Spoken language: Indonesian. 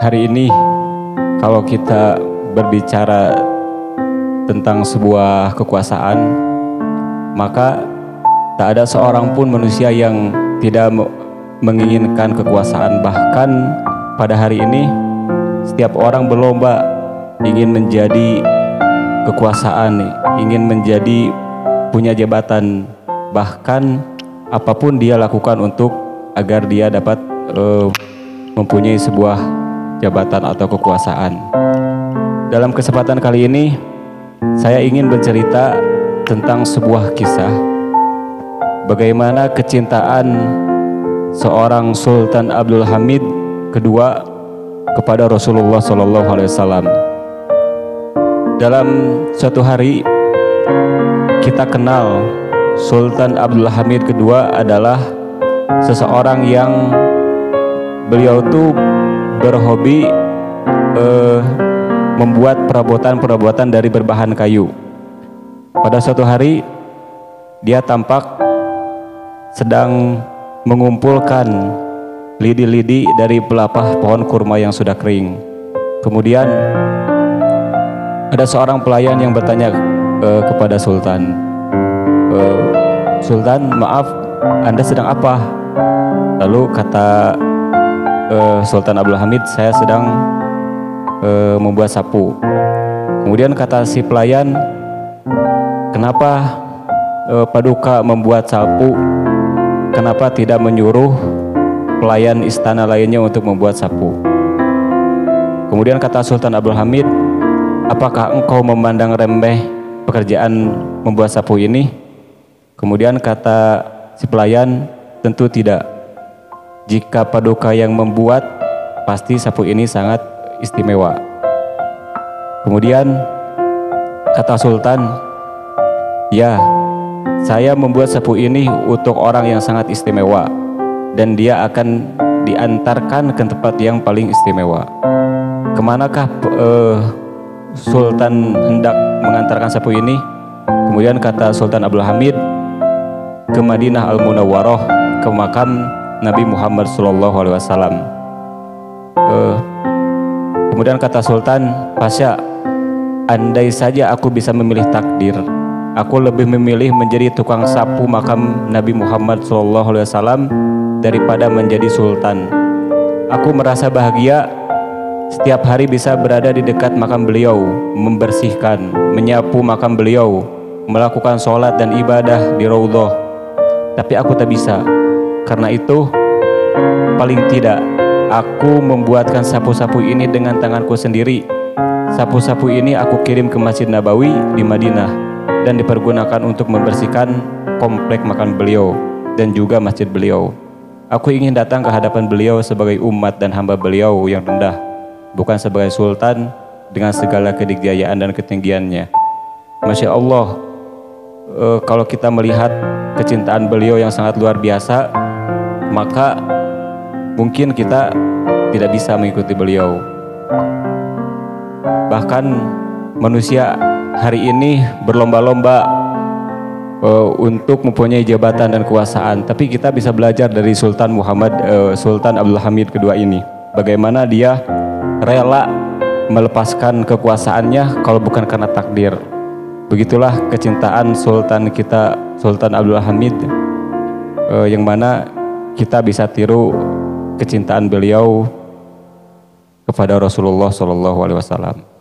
Hari ini kalau kita berbicara tentang sebuah kekuasaan, maka tak ada seorang pun manusia yang tidak menginginkan kekuasaan. Bahkan pada hari ini setiap orang berlomba ingin menjadi kekuasaan, ingin menjadi punya jabatan, bahkan apapun dia lakukan untuk agar dia dapat mempunyai sebuah jabatan atau kekuasaan. Dalam kesempatan kali ini saya ingin bercerita tentang sebuah kisah bagaimana kecintaan seorang Sultan Abdul Hamid kedua kepada Rasulullah SAW. Dalam suatu hari kita kenal Sultan Abdul Hamid kedua adalah seseorang yang beliau tuh berhobi membuat perabotan-perabotan dari berbahan kayu. Pada suatu hari dia tampak sedang mengumpulkan lidi-lidi dari pelepah pohon kurma yang sudah kering. Kemudian ada seorang pelayan yang bertanya kepada Sultan, Sultan, maaf, Anda sedang apa? Lalu kata Sultan Abdul Hamid, saya sedang membuat sapu. Kemudian kata si pelayan, kenapa Paduka membuat sapu? Kenapa tidak menyuruh pelayan istana lainnya untuk membuat sapu? Kemudian kata Sultan Abdul Hamid, apakah engkau memandang remeh pekerjaan membuat sapu ini? Kemudian kata si pelayan, tentu tidak. Jika Paduka yang membuat, pasti sapu ini sangat istimewa. Kemudian kata Sultan, ya, saya membuat sapu ini untuk orang yang sangat istimewa, dan dia akan diantarkan ke tempat yang paling istimewa. Kemanakah Sultan hendak mengantarkan sapu ini? Kemudian kata Sultan Abdul Hamid, ke Madinah Al-Munawwarah, ke makam Nabi Muhammad SAW. Kemudian kata Sultan, Pasya, andai saja aku bisa memilih takdir, aku lebih memilih menjadi tukang sapu makam Nabi Muhammad SAW daripada menjadi sultan. Aku merasa bahagia setiap hari bisa berada di dekat makam beliau, membersihkan, menyapu makam beliau, melakukan sholat dan ibadah di Raudhah. Tapi aku tak bisa. Karena itu, paling tidak aku membuatkan sapu-sapu ini dengan tanganku sendiri. Sapu-sapu ini aku kirim ke Masjid Nabawi di Madinah dan dipergunakan untuk membersihkan komplek makam beliau dan juga masjid beliau. Aku ingin datang ke hadapan beliau sebagai umat dan hamba beliau yang rendah, bukan sebagai sultan dengan segala kedikjayaan dan ketinggiannya. Masya Allah, kalau kita melihat kecintaan beliau yang sangat luar biasa, maka mungkin kita tidak bisa mengikuti beliau. Bahkan manusia hari ini berlomba-lomba untuk mempunyai jabatan dan kekuasaan, tapi kita bisa belajar dari Sultan Abdul Hamid kedua ini, bagaimana dia rela melepaskan kekuasaannya kalau bukan karena takdir. Begitulah kecintaan Sultan kita, Sultan Abdul Hamid, yang mana kita bisa tiru kecintaan beliau kepada Rasulullah SAW.